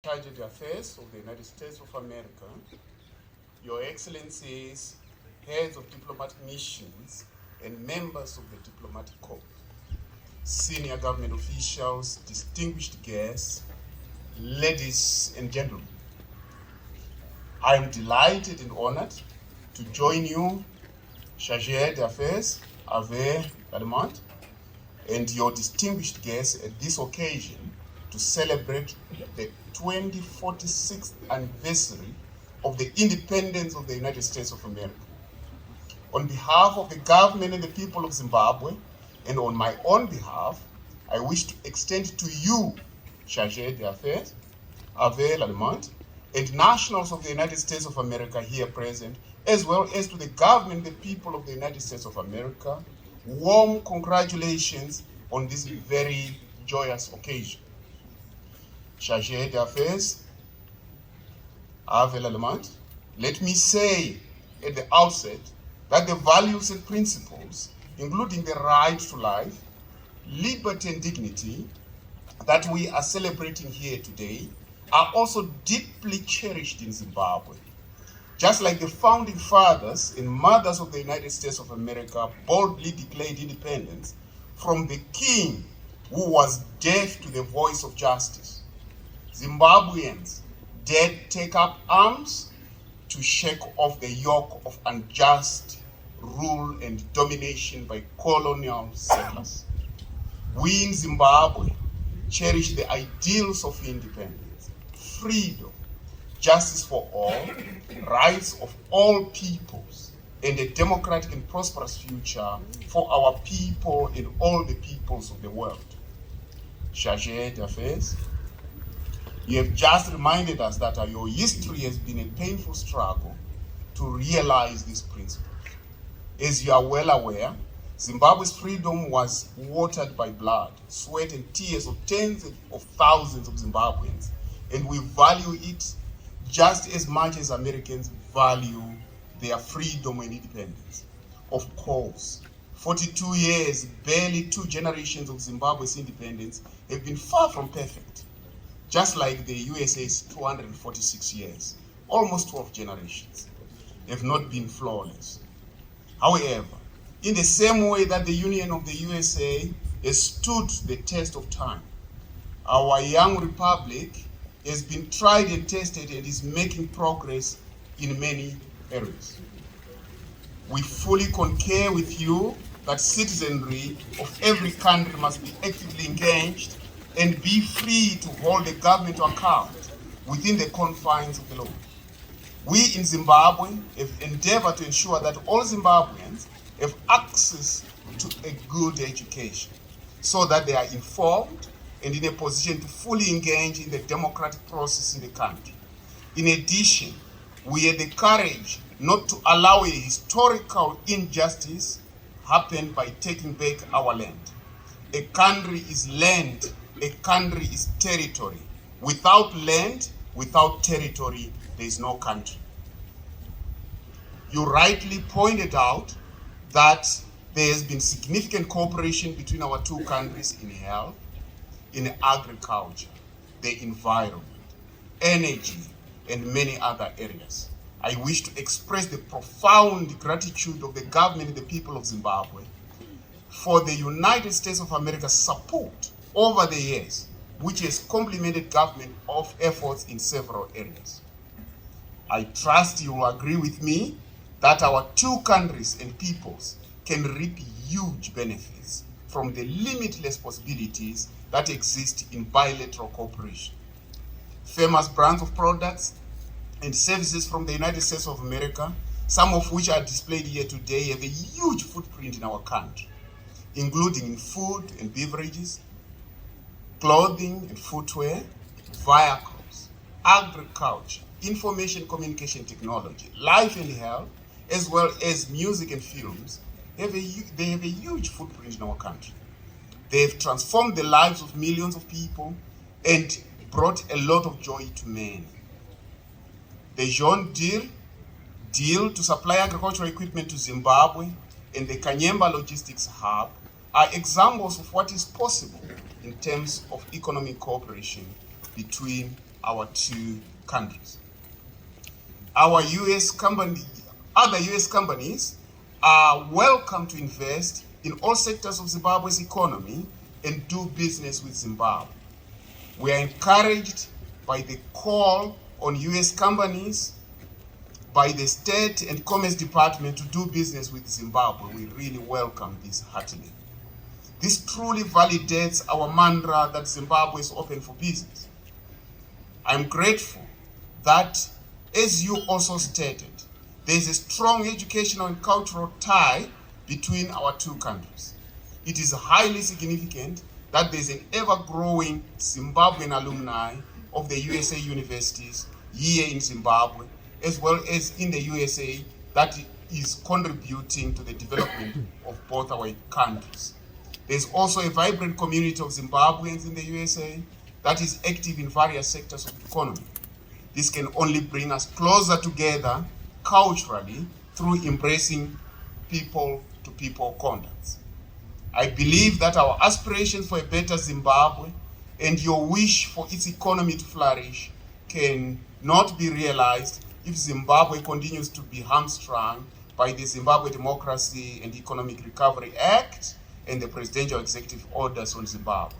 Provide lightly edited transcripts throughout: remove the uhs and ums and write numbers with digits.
Chargé Affairs of the United States of America, Your Excellencies, heads of diplomatic missions, and members of the diplomatic corps, senior government officials, distinguished guests, ladies and gentlemen. I am delighted and honored to join you, Chargé d'Affaires, Ave Lademont, and your distinguished guests at this occasion to celebrate the 2046th anniversary of the independence of the United States of America. On behalf of the government and the people of Zimbabwe, and on my own behalf, I wish to extend to you, Chargé d'Affaires, Ave Lademont, and nationals of the United States of America here present, as well as to the government and the people of the United States of America, warm congratulations on this very joyous occasion. Chargé d'Affaires, Ave Lademont, let me say at the outset that the values and principles, including the right to life, liberty and dignity, that we are celebrating here today, are also deeply cherished in Zimbabwe. Just like the founding fathers and mothers of the United States of America boldly declared independence from the king who was deaf to the voice of justice, Zimbabweans dared take up arms to shake off the yoke of unjust rule and domination by colonial settlers. We in Zimbabwe cherish the ideals of independence, freedom, justice for all, rights of all peoples, and a democratic and prosperous future for our people and all the peoples of the world. Chargé d'Affaires, you have just reminded us that your history has been a painful struggle to realize these principles. As you are well aware, Zimbabwe's freedom was watered by blood, sweat, and tears of tens of thousands of Zimbabweans, and we value it just as much as Americans value their freedom and independence. Of course, 42 years, barely 2 generations of Zimbabwe's independence have been far from perfect, just like the USA's 246 years, almost 12 generations, have not been flawless. However, in the same way that the Union of the USA has stood the test of time, our young republic has been tried and tested and is making progress in many areas. We fully concur with you that citizenry of every country must be actively engaged and be free to hold the government to account within the confines of the law. We in Zimbabwe have endeavored to ensure that all Zimbabweans have access to a good education so that they are informed and in a position to fully engage in the democratic process in the country. In addition, we had the courage not to allow a historical injustice happen by taking back our land. A country is land, a country is territory. Without land, without territory, there is no country. You rightly pointed out that there has been significant cooperation between our two countries in health, in agriculture, the environment, energy, and many other areas. I wish to express the profound gratitude of the government and the people of Zimbabwe for the United States of America's support over the years, which has complemented government of efforts in several areas. I trust you will agree with me that our two countries and peoples can reap huge benefits from the limitless possibilities that exist in bilateral cooperation. Famous brands of products and services from the United States of America, some of which are displayed here today, have a huge footprint in our country, including in food and beverages, clothing and footwear, vehicles, agriculture, information communication technology, life and health, as well as music and films. They have a huge footprint in our country. They have transformed the lives of millions of people and brought a lot of joy to men. The John Deere deal to supply agricultural equipment to Zimbabwe and the Kanyemba Logistics Hub are examples of what is possible in terms of economic cooperation between our two countries. Other US companies are welcome to invest in all sectors of Zimbabwe's economy and do business with Zimbabwe. We are encouraged by the call on US companies, by the State and Commerce Department to do business with Zimbabwe. We really welcome this heartily. This truly validates our mantra that Zimbabwe is open for business. I'm grateful that, as you also stated, there is a strong educational and cultural tie between our two countries. It is highly significant that there is an ever-growing Zimbabwean alumni of the USA universities here in Zimbabwe, as well as in the USA, that is contributing to the development of both our countries. There's also a vibrant community of Zimbabweans in the USA that is active in various sectors of the economy. This can only bring us closer together culturally through embracing people-to-people contacts. I believe that our aspiration for a better Zimbabwe and your wish for its economy to flourish can not be realized if Zimbabwe continues to be hamstrung by the Zimbabwe Democracy and Economic Recovery Act and the presidential executive orders on Zimbabwe.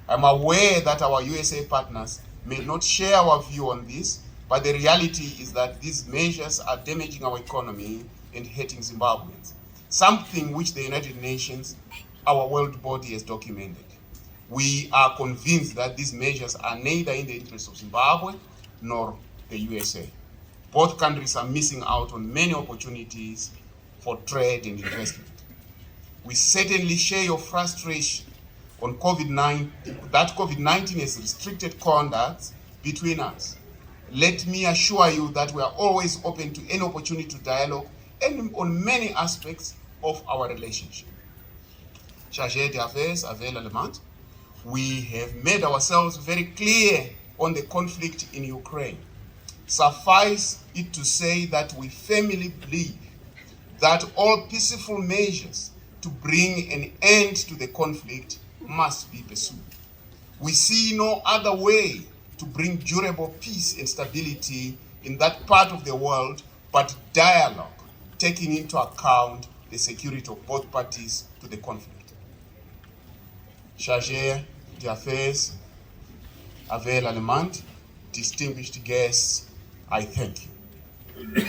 I'm aware that our USA partners may not share our view on this, but the reality is that these measures are damaging our economy and hurting Zimbabweans, something which the United Nations, our world body, has documented. We are convinced that these measures are neither in the interest of Zimbabwe nor the USA. Both countries are missing out on many opportunities for trade and investment. We certainly share your frustration on that COVID-19 has restricted conduct between us. Let me assure you that we are always open to any opportunity to dialogue and on many aspects of our relationship. Chargé d'Affaires, Avel Alemant, we have made ourselves very clear on the conflict in Ukraine. Suffice it to say that we firmly believe that all peaceful measures to bring an end to the conflict must be pursued. We see no other way to bring durable peace and stability in that part of the world but dialogue, taking into account the security of both parties to the conflict. Chargé d'Affaires, Avel Alemant, distinguished guests, I thank you.